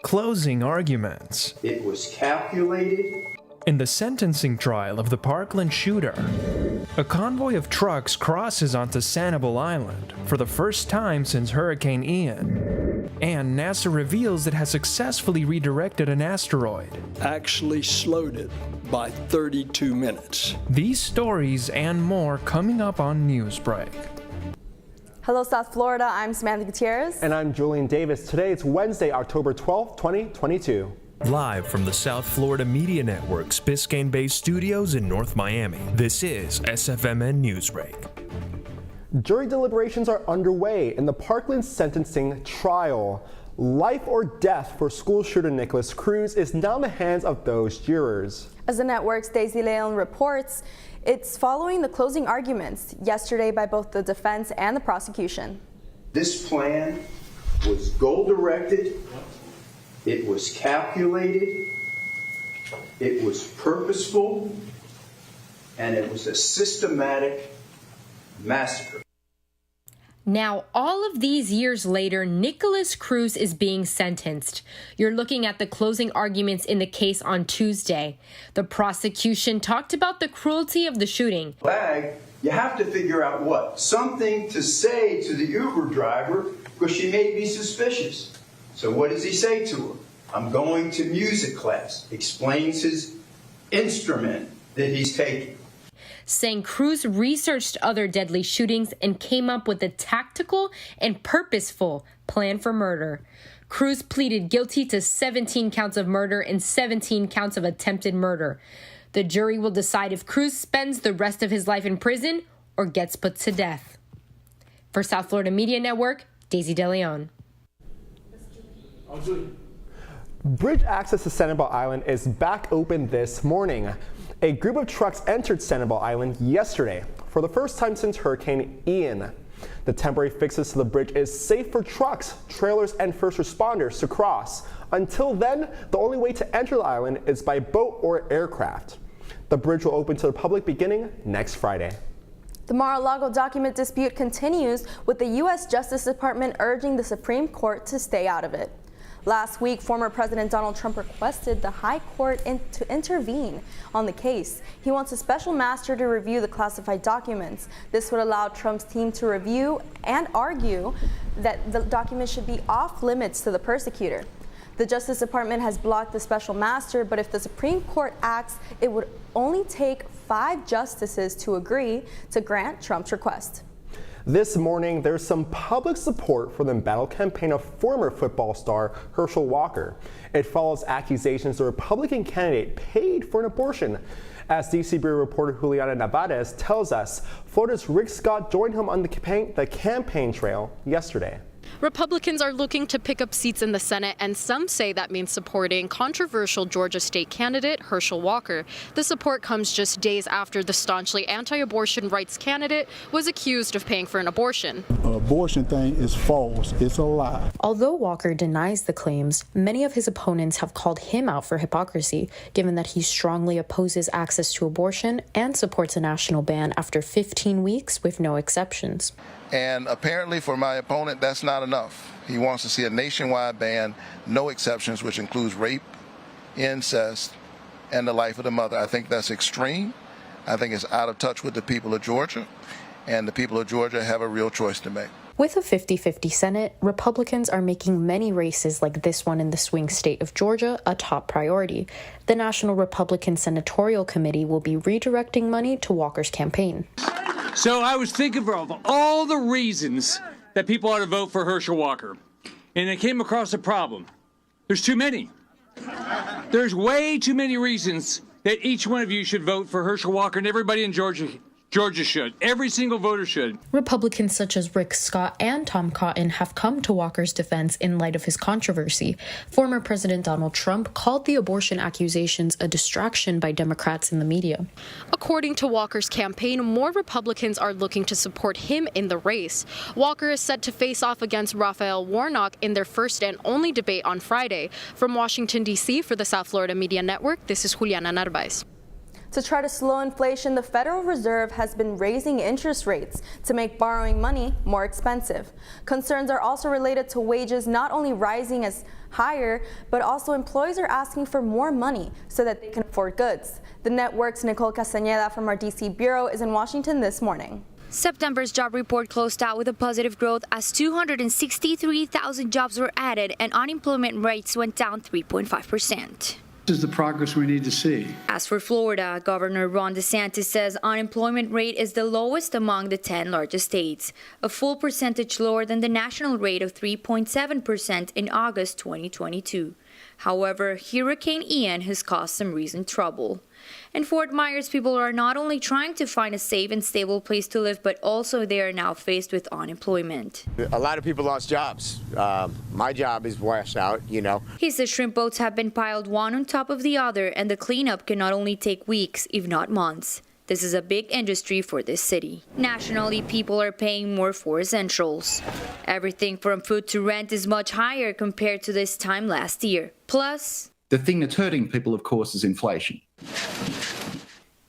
Closing arguments. It was calculated. In the sentencing trial of the Parkland shooter, a convoy of trucks crosses onto Sanibel Island for the first time since Hurricane Ian, and NASA reveals it has successfully redirected an asteroid. Actually slowed it by 32 minutes. These stories and more coming up on Newsbreak. Hello, South Florida. I'm Samantha Gutierrez. And I'm Julian Davis. Today it's Wednesday, October 12th, 2022. Live from the South Florida Media Network's Biscayne-based studios in North Miami, this is SFMN Newsbreak. Jury deliberations are underway in the Parkland sentencing trial. Life or death for school shooter Nikolas Cruz is now in the hands of those jurors. As the network's Daisy Leon reports, it's following the closing arguments yesterday by both the defense and the prosecution. This plan was goal-directed, it was calculated, it was purposeful, and it was a systematic massacre. Now, all of these years later, Nikolas Cruz is being sentenced. You're looking at the closing arguments in the case on Tuesday. The prosecution talked about the cruelty of the shooting. You have to figure out what? Something to say to the Uber driver because she may be suspicious. So what does he say to her? I'm going to music class. Explains his instrument that he's taking. Saying Cruz researched other deadly shootings and came up with a tactical and purposeful plan for murder. Cruz pleaded guilty to 17 counts of murder and 17 counts of attempted murder. The jury will decide if Cruz spends the rest of his life in prison or gets put to death. For South Florida Media Network, Daisy DeLeon. Bridge access to Sanibel Island is back open this morning. A group of trucks entered Sanibel Island yesterday for the first time since Hurricane Ian. The temporary fixes to the bridge is safe for trucks, trailers, and first responders to cross. Until then, the only way to enter the island is by boat or aircraft. The bridge will open to the public beginning next Friday. The Mar-a-Lago document dispute continues, with the U.S. Justice Department urging the Supreme Court to stay out of it. Last week, former President Donald Trump requested the High Court to intervene on the case. He wants a special master to review the classified documents. This would allow Trump's team to review and argue that the document should be off limits to the persecutor. The Justice Department has blocked the special master, but if the Supreme Court acts, it would only take 5 justices to agree to grant Trump's request. This morning, there's some public support for the embattled campaign of former football star Herschel Walker. It follows accusations the Republican candidate paid for an abortion. As D.C. Bureau reporter Juliana Navarez tells us, Florida's Rick Scott joined him on the campaign trail yesterday. Republicans are looking to pick up seats in the Senate, and some say that means supporting controversial Georgia state candidate Herschel Walker. The support comes just days after the staunchly anti-abortion rights candidate was accused of paying for an abortion. Abortion thing is false. It's a lie. Although Walker denies the claims, many of his opponents have called him out for hypocrisy, given that he strongly opposes access to abortion and supports a national ban after 15 weeks with no exceptions. And apparently for my opponent, that's not enough. He wants to see a nationwide ban, no exceptions, which includes rape, incest, and the life of the mother. I think that's extreme. I think it's out of touch with the people of Georgia, and the people of Georgia have a real choice to make. With a 50-50 Senate, Republicans are making many races like this one in the swing state of Georgia a top priority. The National Republican Senatorial Committee will be redirecting money to Walker's campaign. So I was thinking of all the reasons that people ought to vote for Herschel Walker, and I came across a problem. There's too many. There's way too many reasons that each one of you should vote for Herschel Walker, and everybody in Georgia should. Every single voter should. Republicans such as Rick Scott and Tom Cotton have come to Walker's defense in light of his controversy. Former President Donald Trump called the abortion accusations a distraction by Democrats in the media. According to Walker's campaign, more Republicans are looking to support him in the race. Walker is set to face off against Raphael Warnock in their first and only debate on Friday. From Washington, D.C. for the South Florida Media Network, this is Juliana Narvaez. To try to slow inflation, the Federal Reserve has been raising interest rates to make borrowing money more expensive. Concerns are also related to wages not only rising as higher, but also employees are asking for more money so that they can afford goods. The network's Nicole Castañeda from our DC bureau is in Washington this morning. September's job report closed out with a positive growth as 263,000 jobs were added and unemployment rates went down 3.5%. This is the progress we need to see. As for Florida, Governor Ron DeSantis says unemployment rate is the lowest among the 10 largest states, a full percentage lower than the national rate of 3.7% in August 2022. However, Hurricane Ian has caused some recent trouble. In Fort Myers, people are not only trying to find a safe and stable place to live, but also they are now faced with unemployment. A lot of people lost jobs. My job is washed out, you know. He says shrimp boats have been piled one on top of the other, and the cleanup can not only take weeks, if not months. This is a big industry for this city. Nationally, people are paying more for essentials. Everything from food to rent is much higher compared to this time last year. Plus, The thing that's hurting people, of course, is inflation.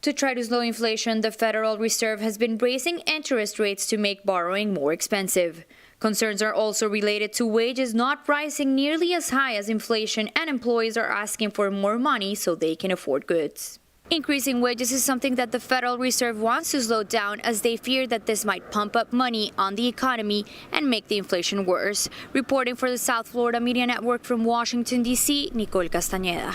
to try to slow inflation, the Federal Reserve has been raising interest rates to make borrowing more expensive. Concerns are also related to wages not rising nearly as high as inflation, and employees are asking for more money so they can afford goods. Increasing wages is something that the Federal Reserve wants to slow down, as they fear that this might pump up money on the economy and make the inflation worse. Reporting for the South Florida Media Network from Washington, D.C., Nicole Castañeda.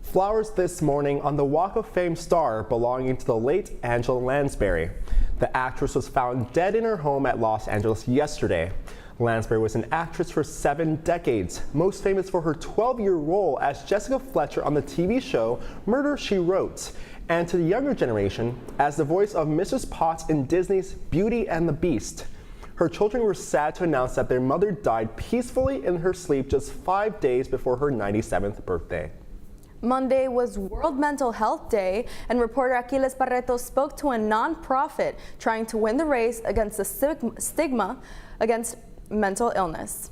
Flowers this morning on the Walk of Fame star belonging to the late Angela Lansbury. The actress was found dead in her home at Los Angeles yesterday. Lansbury was an actress for 7 decades, most famous for her 12-year role as Jessica Fletcher on the TV show Murder, She Wrote, and to the younger generation as the voice of Mrs. Potts in Disney's Beauty and the Beast. Her children were sad to announce that their mother died peacefully in her sleep just 5 days before her 97th birthday. Monday was World Mental Health Day, and reporter Aquiles Barreto spoke to a non-profit trying to win the race against the stigma against mental illness.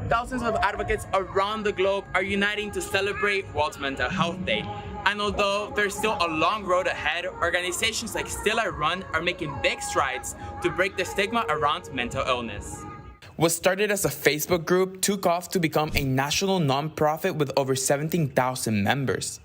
Thousands of advocates around the globe are uniting to celebrate World Mental Health Day. And although there's still a long road ahead, organizations like Still I Run are making big strides to break the stigma around mental illness. What started as a Facebook group took off to become a national nonprofit with over 17,000 members.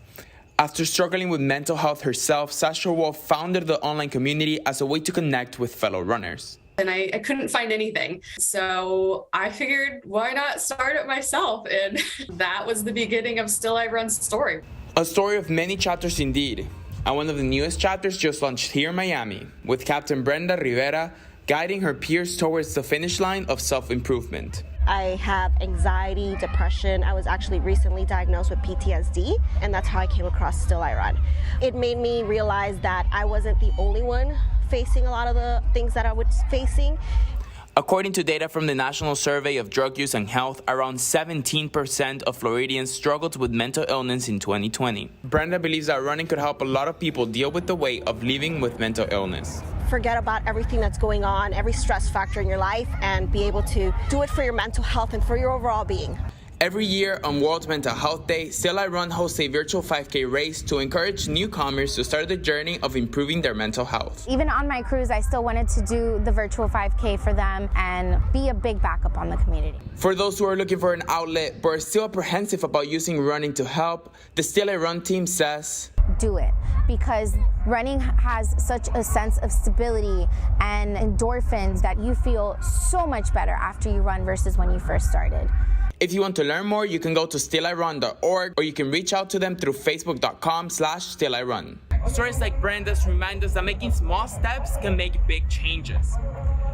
After struggling with mental health herself, Sasha Wolf founded the online community as a way to connect with fellow runners. And I couldn't find anything. So I figured, why not start it myself? And that was the beginning of Still I Run's story. A story of many chapters indeed. And one of the newest chapters just launched here in Miami, with Captain Brenda Rivera guiding her peers towards the finish line of self-improvement. I have anxiety, depression. I was actually recently diagnosed with PTSD, and that's how I came across Still I Run. It made me realize that I wasn't the only one facing a lot of the things that I was facing. According to data from the National Survey of Drug Use and Health, around 17% of Floridians struggled with mental illness in 2020. Brenda believes that running could help a lot of people deal with the weight of living with mental illness. Forget about everything that's going on, every stress factor in your life, and be able to do it for your mental health and for your overall being. Every year on World Mental Health Day, Still I Run hosts a virtual 5K race to encourage newcomers to start the journey of improving their mental health. Even on my cruise, I still wanted to do the virtual 5K for them and be a big backup on the community. For those who are looking for an outlet but are still apprehensive about using running to help, the Still I Run team says, do it, because running has such a sense of stability and endorphins that you feel so much better after you run versus when you first started. If you want to learn more, you can go to stillirun.org, or you can reach out to them through facebook.com/stillirun. Stories like Brenda's remind us that making small steps can make big changes.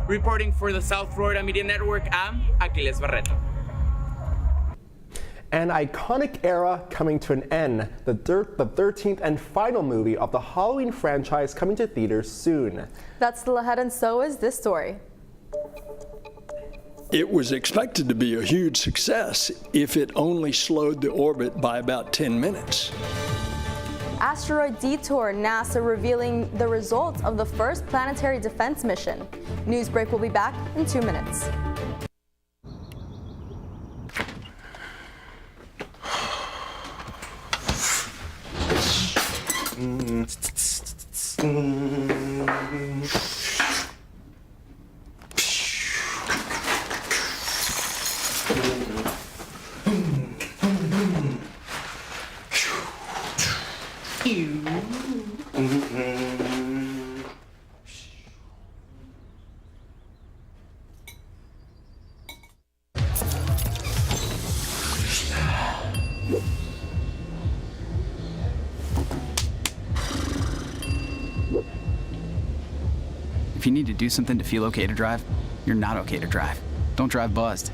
Reporting for the South Florida Media Network, I'm Aquiles Barreto. An iconic era coming to an end, the 13th and final movie of the Halloween franchise coming to theaters soon. That's still ahead, and so is this story. It was expected to be a huge success if it only slowed the orbit by about 10 minutes. Asteroid Detour, NASA revealing the results of the first planetary defense mission. Newsbreak will be back in 2 minutes. If you need to do something to feel okay to drive, you're not okay to drive. Don't drive buzzed.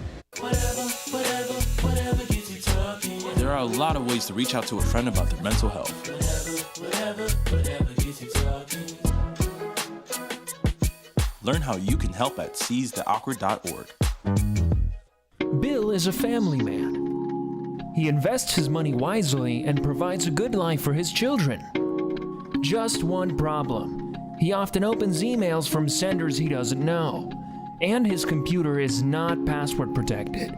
There are a lot of ways to reach out to a friend about their mental health. Learn how you can help at seizetheawkward.org. Bill is a family man. He invests his money wisely and provides a good life for his children. Just one problem. He often opens emails from senders he doesn't know, and his computer is not password protected.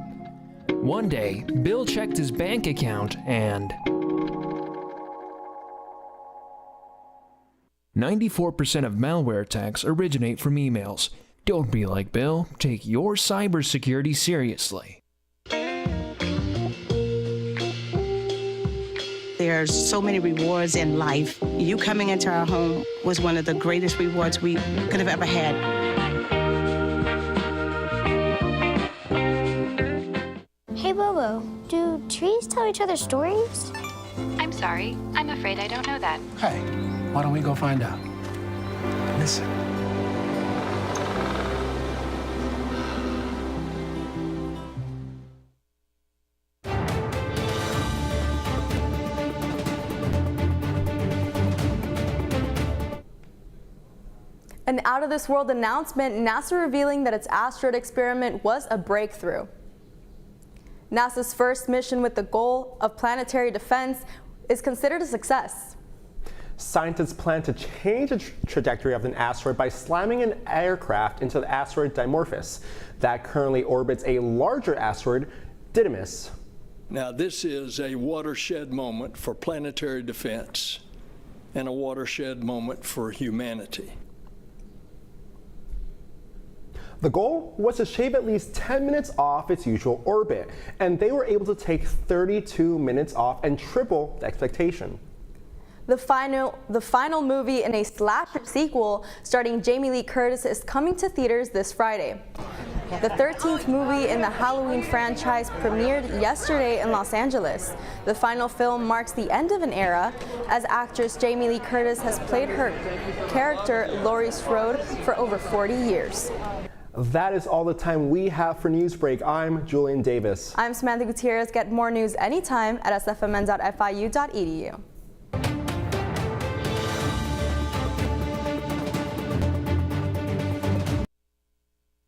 One day, Bill checked his bank account and 94% of malware attacks originate from emails. Don't be like Bill. Take your cybersecurity seriously. There's so many rewards in life. You coming into our home was one of the greatest rewards we could have ever had. Hey Bobo, do trees tell each other stories? I'm sorry. I'm afraid I don't know that. Hey, why don't we go find out? Listen. An out-of-this-world announcement, NASA revealing that its asteroid experiment was a breakthrough. NASA's first mission with the goal of planetary defense is considered a success. Scientists plan to change the trajectory of an asteroid by slamming an aircraft into the asteroid Dimorphos that currently orbits a larger asteroid, Didymos. Now, this is a watershed moment for planetary defense and a watershed moment for humanity. The goal was to shave at least 10 minutes off its usual orbit, and they were able to take 32 minutes off and triple the expectation. The final movie in a slasher sequel starring Jamie Lee Curtis is coming to theaters this Friday. The 13th movie in the Halloween franchise premiered yesterday in Los Angeles. The final film marks the end of an era, as actress Jamie Lee Curtis has played her character Laurie Strode for over 40 years. That is all the time we have for Newsbreak. I'm Julian Davis. I'm Samantha Gutierrez. Get more news anytime at sfmn.fiu.edu.